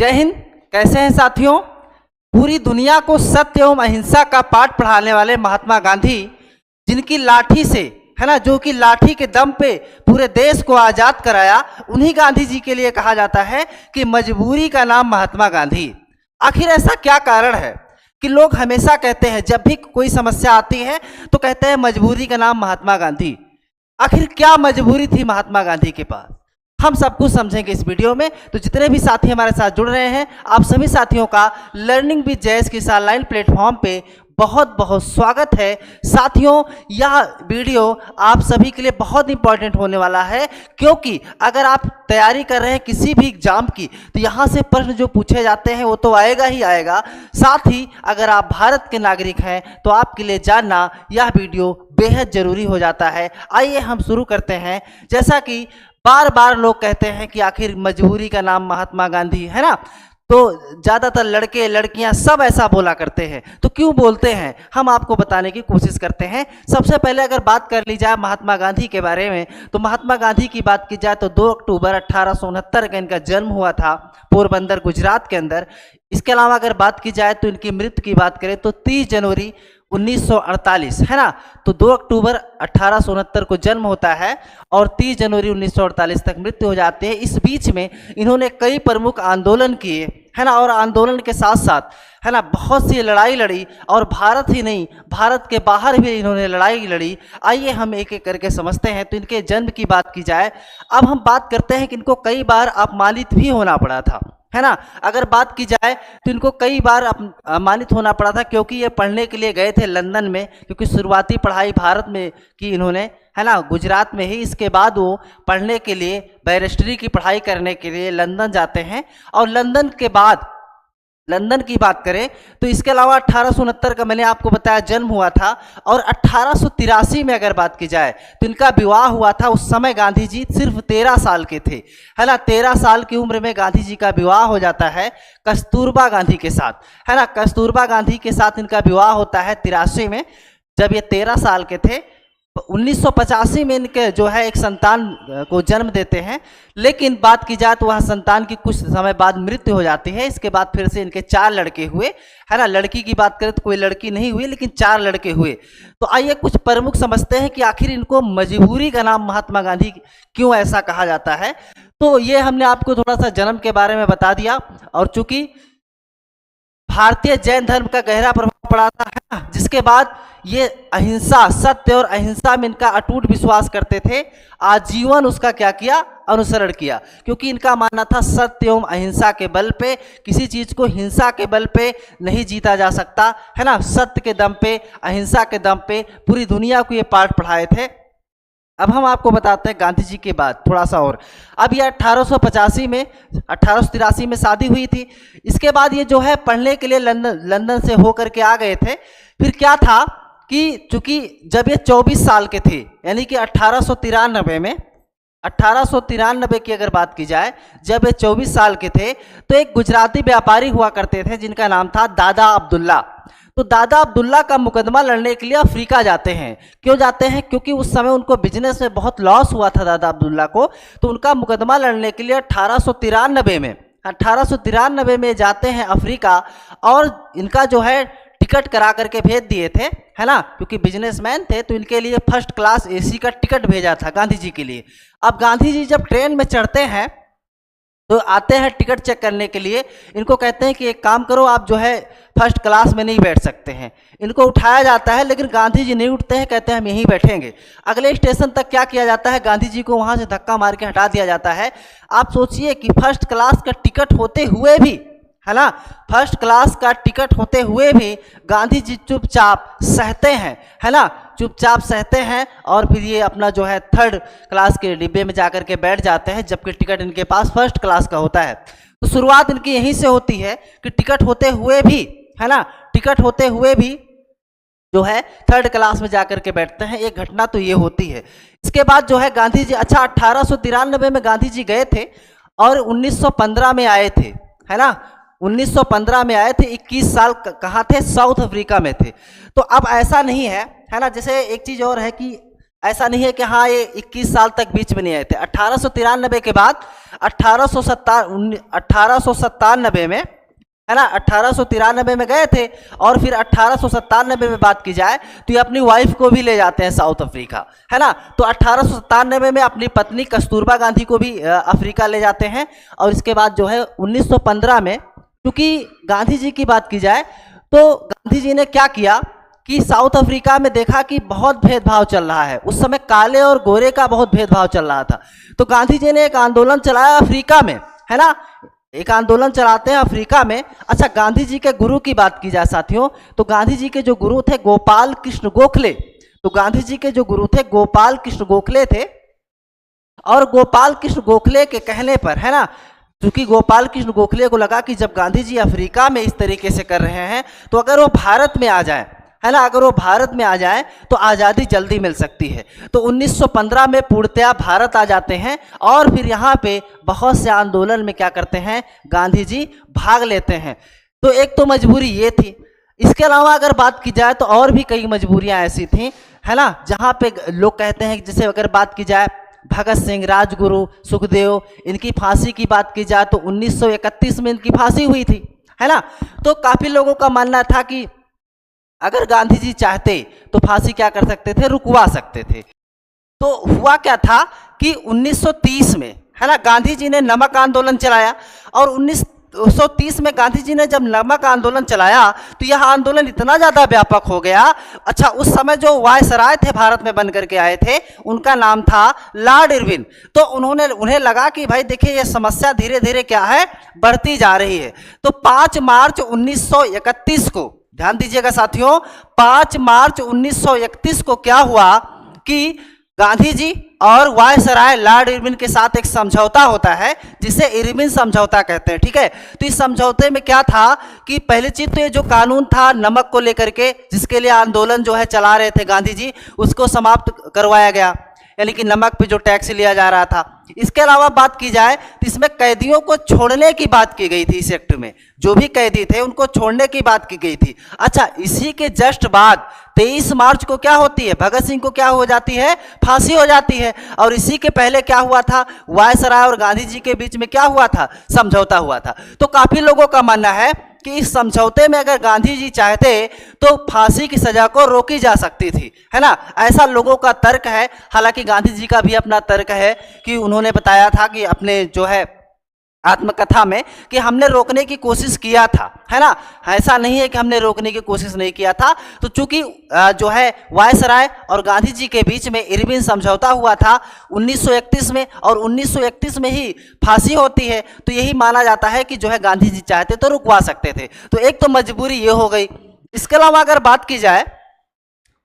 जय हिंद। कैसे हैं साथियों? पूरी दुनिया को सत्य एवं अहिंसा का पाठ पढ़ाने वाले महात्मा गांधी, जिनकी लाठी से है ना, जो कि लाठी के दम पे पूरे देश को आज़ाद कराया, उन्हीं गांधी जी के लिए कहा जाता है कि मजबूरी का नाम महात्मा गांधी। आखिर ऐसा क्या कारण है कि लोग हमेशा कहते हैं, जब भी कोई समस्या आती है तो कहते हैं मजबूरी का नाम महात्मा गांधी। आखिर क्या मजबूरी थी महात्मा गांधी के पास? हम सब कुछ समझेंगे इस वीडियो में। तो जितने भी साथी हमारे साथ जुड़ रहे हैं, आप सभी साथियों का लर्निंग विद जयेश की इस ऑनलाइन प्लेटफॉर्म पे बहुत बहुत स्वागत है। साथियों, यह वीडियो आप सभी के लिए बहुत इंपॉर्टेंट होने वाला है, क्योंकि अगर आप तैयारी कर रहे हैं किसी भी एग्जाम की, तो यहाँ से प्रश्न जो पूछे जाते हैं वो तो आएगा ही आएगा। साथ ही अगर आप भारत के नागरिक हैं तो आपके लिए जानना यह वीडियो बेहद जरूरी हो जाता है। आइए हम शुरू करते हैं। जैसा कि बार बार लोग कहते हैं कि आखिर मजबूरी का नाम महात्मा गांधी, है ना, तो ज़्यादातर लड़के लड़कियां सब ऐसा बोला करते हैं। तो क्यों बोलते हैं, हम आपको बताने की कोशिश करते हैं। सबसे पहले अगर बात कर ली जाए महात्मा गांधी के बारे में, तो महात्मा गांधी की बात की जाए तो 2 अक्टूबर 1869 का इनका जन्म हुआ था पोरबंदर, गुजरात के अंदर। इसके अलावा अगर बात की जाए तो इनकी मृत्यु की बात करें तो 30 जनवरी 1948, है ना। तो 2 अक्टूबर 1869 को जन्म होता है और 30 जनवरी 1948 तक मृत्यु हो जाती है। इस बीच में इन्होंने कई प्रमुख आंदोलन किए, है ना, और आंदोलन के साथ साथ, है ना, बहुत सी लड़ाई लड़ी, और भारत ही नहीं, भारत के बाहर भी इन्होंने लड़ाई लड़ी। आइए हम एक एक करके समझते हैं। तो इनके जन्म की बात की जाए, अब हम बात करते हैं कि इनको कई बार अपमानित भी होना पड़ा था, है ना। अगर बात की जाए तो इनको कई बार अपमानित होना पड़ा था, क्योंकि ये पढ़ने के लिए गए थे लंदन में, क्योंकि शुरुआती पढ़ाई भारत में की इन्होंने, है ना, गुजरात में ही। इसके बाद वो पढ़ने के लिए, बैरिस्ट्री की पढ़ाई करने के लिए लंदन जाते हैं। और लंदन के बाद, लंदन की बात करें तो इसके अलावा 1869 का मैंने आपको बताया जन्म हुआ था, और 1883 में अगर बात की जाए तो इनका विवाह हुआ था। उस समय गांधी जी सिर्फ 13 साल के थे, है ना। 13 साल की उम्र में गांधी जी का विवाह हो जाता है कस्तूरबा गांधी के साथ, है ना। कस्तूरबा गांधी के साथ इनका विवाह होता है 83 में, जब ये 13 साल के थे। 1985 में इनके जो है एक संतान को जन्म देते हैं, लेकिन बात की जाए तो वह संतान की कुछ समय बाद मृत्यु हो जाती है। इसके बाद फिर से इनके 4 लड़के हुए, है ना। लड़की की बात करें तो कोई लड़की नहीं हुई, लेकिन 4 लड़के हुए। तो आइए कुछ प्रमुख समझते हैं कि आखिर इनको मजबूरी का नाम महात्मा गांधी क्यों ऐसा कहा जाता है। तो ये हमने आपको थोड़ा सा जन्म के बारे में बता दिया, और चूंकि भारतीय जैन धर्म का गहरा प्रभाव पड़ा था, है ना, जिसके बाद ये अहिंसा, सत्य और अहिंसा में इनका अटूट विश्वास करते थे। आजीवन उसका क्या किया, अनुसरण किया, क्योंकि इनका मानना था सत्य एवं अहिंसा के बल पे, किसी चीज को हिंसा के बल पे नहीं जीता जा सकता, है ना। सत्य के दम पे, अहिंसा के दम पे पूरी दुनिया को ये पाठ पढ़ाए थे। अब हम आपको बताते हैं गांधी जी के बाद थोड़ा सा और। अब ये 1883 में शादी हुई थी। इसके बाद ये जो है पढ़ने के लिए लंदन से होकर के आ गए थे। फिर क्या था कि चूंकि जब ये 24 साल के थे, यानी कि 1893 की अगर बात की जाए, जब ये 24 साल के थे, तो एक गुजराती व्यापारी हुआ करते थे जिनका नाम था दादा अब्दुल्ला। तो दादा अब्दुल्ला का मुकदमा लड़ने के लिए अफ्रीका जाते हैं। क्यों जाते हैं? क्योंकि उस समय उनको बिजनेस में बहुत लॉस हुआ था दादा अब्दुल्ला को। तो उनका मुकदमा लड़ने के लिए 1893 में जाते हैं अफ्रीका, और इनका जो है टिकट करा करके भेज दिए थे, है ना, क्योंकि बिजनेसमैन थे। तो इनके लिए फर्स्ट क्लास AC का टिकट भेजा था गांधी जी के लिए। अब गांधी जी जब ट्रेन में चढ़ते हैं तो आते हैं टिकट चेक करने के लिए। इनको कहते हैं कि एक काम करो, आप जो है फर्स्ट क्लास में नहीं बैठ सकते हैं। इनको उठाया जाता है, लेकिन गांधी जी नहीं उठते हैं, कहते हैं हम यहीं बैठेंगे। अगले स्टेशन तक क्या किया जाता है, गांधी जी को वहां से धक्का मार के हटा दिया जाता है। आप सोचिए कि फर्स्ट क्लास का टिकट होते हुए भी, है ना, फर्स्ट क्लास का टिकट होते हुए भी गांधी जी चुपचाप सहते हैं, है ना, चुपचाप सहते हैं, और फिर ये अपना जो है 3rd क्लास के डिब्बे में जाकर के बैठ जाते हैं, जबकि टिकट इनके पास फर्स्ट क्लास का होता है। तो शुरुआत इनकी यहीं से होती है कि टिकट होते हुए भी, है ना, टिकट होते हुए भी जो है 3rd क्लास में जाकर के बैठते हैं। एक घटना तो ये होती है। इसके बाद जो है गांधी जी, अच्छा, 1893 में गांधी जी गए थे और 1915 में आए थे, है ना, 1915 में आए थे। 21 साल कहाँ थे, साउथ अफ्रीका में थे। तो अब ऐसा नहीं है, है ना, जैसे एक चीज़ और है कि ऐसा नहीं है कि हाँ ये 21 साल तक बीच में नहीं आए थे। 1893 के बाद 1897 में, है ना, 1893 में गए थे और फिर 1897 में बात की जाए तो ये अपनी वाइफ को भी ले जाते हैं साउथ अफ्रीका, है ना। तो 1897 में अपनी पत्नी कस्तूरबा गांधी को भी अफ्रीका ले जाते हैं। और इसके बाद जो है 1915 में, क्योंकि गांधी जी की बात की जाए तो गांधी जी ने क्या किया कि साउथ अफ्रीका में देखा कि बहुत भेदभाव चल रहा है, उस समय काले और गोरे का बहुत भेदभाव चल रहा था। तो गांधी जी ने एक आंदोलन चलाया अफ्रीका में, है ना, एक आंदोलन चलाते हैं अफ्रीका में। अच्छा, गांधी जी के गुरु की बात की जाए साथियों, तो गांधी जी के जो गुरु थे गोपाल कृष्ण गोखले, तो गांधी जी के जो गुरु थे गोपाल कृष्ण गोखले थे। और गोपाल कृष्ण गोखले के कहने पर, है ना, क्योंकि गोपाल कृष्ण गोखले को लगा कि जब गांधी जी अफ्रीका में इस तरीके से कर रहे हैं तो अगर वो भारत में आ जाए, है ना, अगर वो भारत में आ जाए तो आज़ादी जल्दी मिल सकती है। तो 1915 में पूर्णतया भारत आ जाते हैं और फिर यहाँ पे बहुत से आंदोलन में क्या करते हैं, गांधी जी भाग लेते हैं। तो एक तो मजबूरी ये थी। इसके अलावा अगर बात की जाए तो और भी कई मजबूरियाँ ऐसी थीं, है ना, जहाँ पे लोग कहते हैं, जैसे अगर बात की जाए भगत सिंह, राजगुरु, सुखदेव, इनकी फांसी की बात की जाए तो 1931 में इनकी फांसी हुई थी, है ना। तो काफ़ी लोगों का मानना था कि अगर गांधी जी चाहते तो फांसी क्या कर सकते थे, रुकवा सकते थे। तो हुआ क्या था कि 1930 में, है ना, गांधी जी ने नमक आंदोलन चलाया। और 1930 में गांधी जी ने जब नमक आंदोलन चलाया तो यह आंदोलन इतना ज़्यादा व्यापक हो गया। अच्छा, उस समय जो वायसराय थे भारत में बन करके आए थे, उनका नाम था लॉर्ड इरविन। तो उन्हें लगा कि भाई देखिए ये समस्या धीरे धीरे क्या है, बढ़ती जा रही है। तो 5 मार्च 1931 को, ध्यान दीजिएगा साथियों, 5 मार्च 1931 को क्या हुआ कि गांधी जी और वायसराय लॉर्ड इरविन के साथ एक समझौता होता है जिसे इरविन समझौता कहते हैं, ठीक है। तो इस समझौते में क्या था कि पहली चीज तो ये जो कानून था नमक को लेकर के, जिसके लिए आंदोलन जो है चला रहे थे गांधी जी, उसको समाप्त करवाया गया, यानी कि नमक पे जो टैक्स लिया जा रहा था। इसके अलावा बात की जाए तो इसमें कैदियों को छोड़ने की बात की गई थी। इस एक्ट में जो भी कैदी थे उनको छोड़ने की बात की गई थी। अच्छा, इसी के जस्ट बाद 23 मार्च को क्या होती है, भगत सिंह को क्या हो जाती है, फांसी हो जाती है। और इसी के पहले क्या हुआ था, वायसराय और गांधी जी के बीच में क्या हुआ था, समझौता हुआ था। तो काफी लोगों का मानना है कि इस समझौते में अगर गांधी जी चाहते तो फांसी की सजा को रोकी जा सकती थी, है ना, ऐसा लोगों का तर्क है। हालांकि गांधी जी का भी अपना तर्क है कि उन्होंने बताया था कि अपने जो है आत्मकथा में कि हमने रोकने की कोशिश किया था, है ना, ऐसा नहीं है कि हमने रोकने की कोशिश नहीं किया था। तो चूंकि जो है वायसराय और गांधी जी के बीच में इरविन समझौता हुआ था 1931 में, और 1931 में ही फांसी होती है, तो यही माना जाता है कि जो है गांधी जी चाहते तो रुकवा सकते थे। तो एक तो मजबूरी ये हो गई। इसके अलावा अगर बात की जाए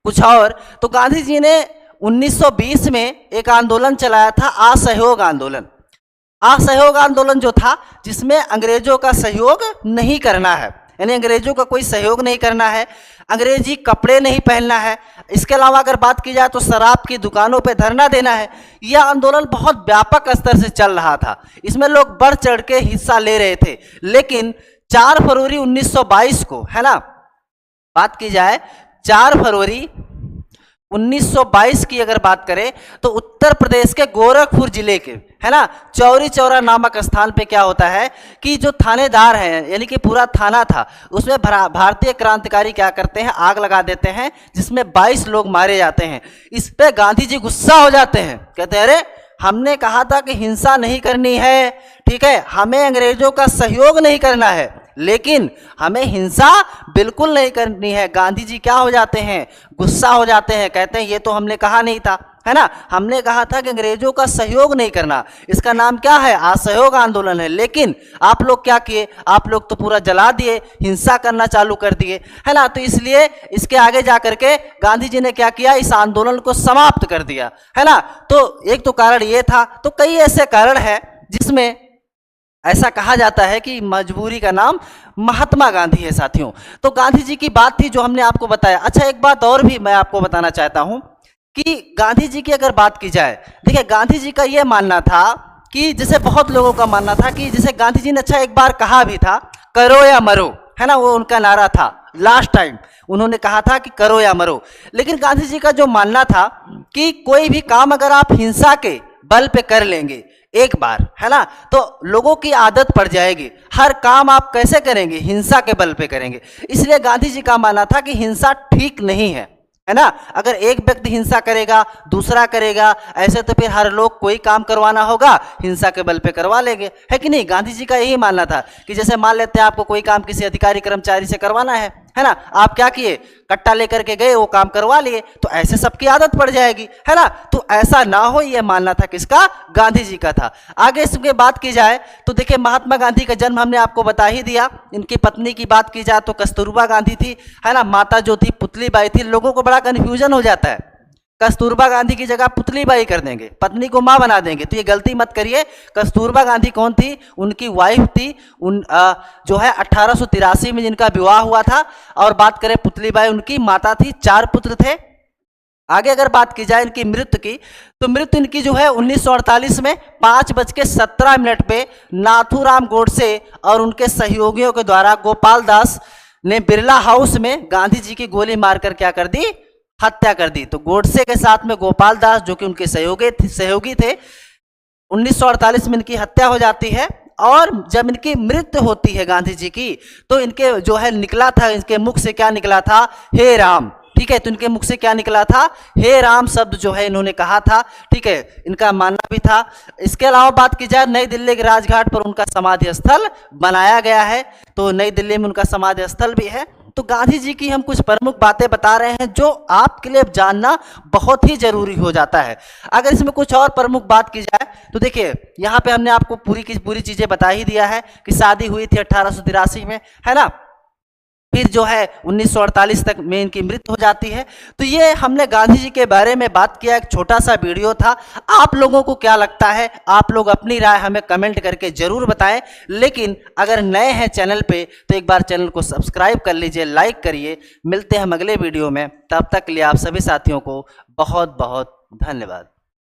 कुछ और, तो गांधी जी ने 1920 में एक आंदोलन चलाया था, असहयोग आंदोलन। असहयोग आंदोलन जो था जिसमें अंग्रेजों का सहयोग नहीं करना है, यानी अंग्रेजों का कोई सहयोग नहीं करना है, अंग्रेजी कपड़े नहीं पहनना है। इसके अलावा अगर बात की जाए तो शराब की दुकानों पे धरना देना है। यह आंदोलन बहुत व्यापक स्तर से चल रहा था, इसमें लोग बढ़ चढ़ के हिस्सा ले रहे थे। लेकिन 4 फरवरी 1922 को, है ना, बात की जाए 4 फरवरी 1922 की अगर बात करें तो उत्तर प्रदेश के गोरखपुर जिले के, है ना, चौरी चौरा नामक स्थान पे क्या होता है कि जो थानेदार हैं, यानी कि पूरा थाना था, उसमें भारतीय क्रांतिकारी क्या करते हैं, आग लगा देते हैं, जिसमें 22 लोग मारे जाते हैं। इस पे गांधी जी गुस्सा हो जाते हैं, कहते हैं अरे हमने कहा था कि हिंसा नहीं करनी है, ठीक है, हमें अंग्रेजों का सहयोग नहीं करना है, लेकिन हमें हिंसा बिल्कुल नहीं करनी है। गांधी जी क्या हो जाते हैं, गुस्सा हो जाते हैं, कहते हैं ये तो हमने कहा नहीं था, है ना, हमने कहा था कि अंग्रेजों का सहयोग नहीं करना। इसका नाम क्या है, असहयोग आंदोलन है। लेकिन आप लोग क्या किए, आप लोग तो पूरा जला दिए, हिंसा करना चालू कर दिए, है ना। तो इसलिए इसके आगे जाकर के गांधी जी ने क्या किया, इस आंदोलन को समाप्त कर दिया, है ना। तो एक तो कारण ये था। तो कई ऐसे कारण है जिसमें ऐसा कहा जाता है कि मजबूरी का नाम महात्मा गांधी है साथियों। तो गांधी जी की बात थी जो हमने आपको बताया। अच्छा, एक बात और भी मैं आपको बताना चाहता हूं कि गांधी जी की अगर बात की जाए, देखिए गांधी जी का यह मानना था कि जैसे बहुत लोगों का मानना था कि जैसे गांधी जी ने अच्छा एक बार कहा भी था, करो या मरो, है ना, वो उनका नारा था। लास्ट टाइम उन्होंने कहा था कि करो या मरो। लेकिन गांधी जी का जो मानना था कि कोई भी काम अगर आप हिंसा के बल पे कर लेंगे, एक बार, है ना, तो लोगों की आदत पड़ जाएगी। हर काम आप कैसे करेंगे? हिंसा के बल पे करेंगे। इसलिए गांधी जी का मानना था कि हिंसा ठीक नहीं है ना। अगर एक व्यक्ति हिंसा करेगा, दूसरा करेगा, ऐसे तो फिर हर लोग कोई काम करवाना होगा हिंसा के बल पे करवा लेंगे, है कि नहीं। गांधी जी का यही मानना था कि जैसे मान लेते हैं आपको कोई काम किसी अधिकारी कर्मचारी से करवाना है ना, आप क्या किए, कट्टा लेकर के गए, वो काम करवा लिए, तो ऐसे सबकी आदत पड़ जाएगी, है ना। तो ऐसा ना हो, यह मानना था किसका? गांधी जी का था। आगे इसके बात की जाए तो देखिए, महात्मा गांधी का जन्म हमने आपको बता ही दिया। इनकी पत्नी की बात की जाए तो कस्तूरबा गांधी थी, है ना। माता जो थी पुतलीबाई थी। लोगों को बड़ा कन्फ्यूजन हो जाता है, कस्तूरबा गांधी की जगह पुतलीबाई कर देंगे, पत्नी को मां बना देंगे, तो ये गलती मत करिए। कस्तूरबा गांधी कौन थी? उनकी वाइफ थी। जो है 1883 में जिनका विवाह हुआ था। और बात करें पुतलीबाई, उनकी माता थी, 4 पुत्र थे। आगे अगर बात की जाए इनकी मृत्यु की, तो मृत्यु इनकी जो है 1948 में 5:17 पे नाथूराम गोडसे और उनके सहयोगियों के द्वारा गोपाल दास ने बिरला हाउस में गांधी जी की गोली मारकर क्या कर दी? हत्या कर दी। तो गोडसे के साथ में गोपाल दास जो कि उनके सहयोगी थे, 1948 में इनकी हत्या हो जाती है। और जब इनकी मृत्यु होती है गांधी जी की, तो इनके जो है निकला था, इनके मुख से क्या निकला था? हे राम। ठीक है, तो इनके मुख से क्या निकला था? हे राम शब्द जो है इन्होंने कहा था। ठीक है, इनका मानना भी था। इसके अलावा बात की जाए, नई दिल्ली के राजघाट पर उनका समाधि स्थल बनाया गया है, तो नई दिल्ली में उनका समाधि स्थल भी है। तो गांधी जी की हम कुछ प्रमुख बातें बता रहे हैं जो आपके लिए जानना बहुत ही जरूरी हो जाता है। अगर इसमें कुछ और प्रमुख बात की जाए तो देखिए, यहाँ पे हमने आपको पूरी की पूरी चीजें बता ही दिया है कि शादी हुई थी 1883 में, है ना। फिर जो है 1948 तक में इनकी मृत्यु हो जाती है। तो ये हमने गांधी जी के बारे में बात किया, एक छोटा सा वीडियो था। आप लोगों को क्या लगता है? आप लोग अपनी राय हमें कमेंट करके जरूर बताएं। लेकिन अगर नए हैं चैनल पे तो एक बार चैनल को सब्सक्राइब कर लीजिए, लाइक करिए। मिलते हैं हम अगले वीडियो में, तब तक के लिए आप सभी साथियों को बहुत बहुत धन्यवाद।